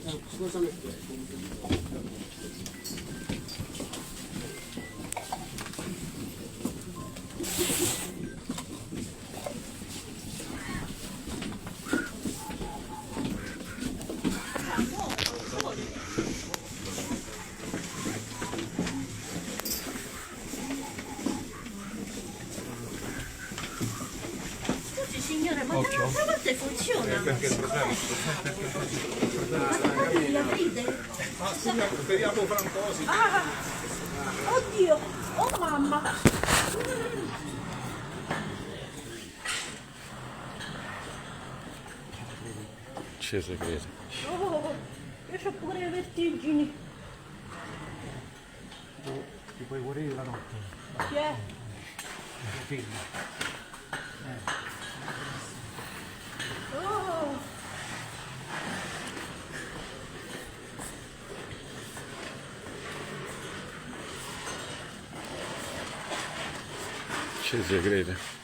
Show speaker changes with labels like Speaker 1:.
Speaker 1: Cosa mettete?
Speaker 2: Signore, ma dall'altra parte funziona.
Speaker 3: Perché il problema
Speaker 2: Ma li aprite?
Speaker 3: ah sì, speriamo francosi.
Speaker 2: Ah, oddio, oh mamma.
Speaker 4: Ci si crede.
Speaker 2: Oh, io ho pure le vertigini.
Speaker 1: Ti puoi morire la notte?
Speaker 2: Chi è?
Speaker 1: Tuo figlio.
Speaker 2: Oh,
Speaker 4: Ci si crede.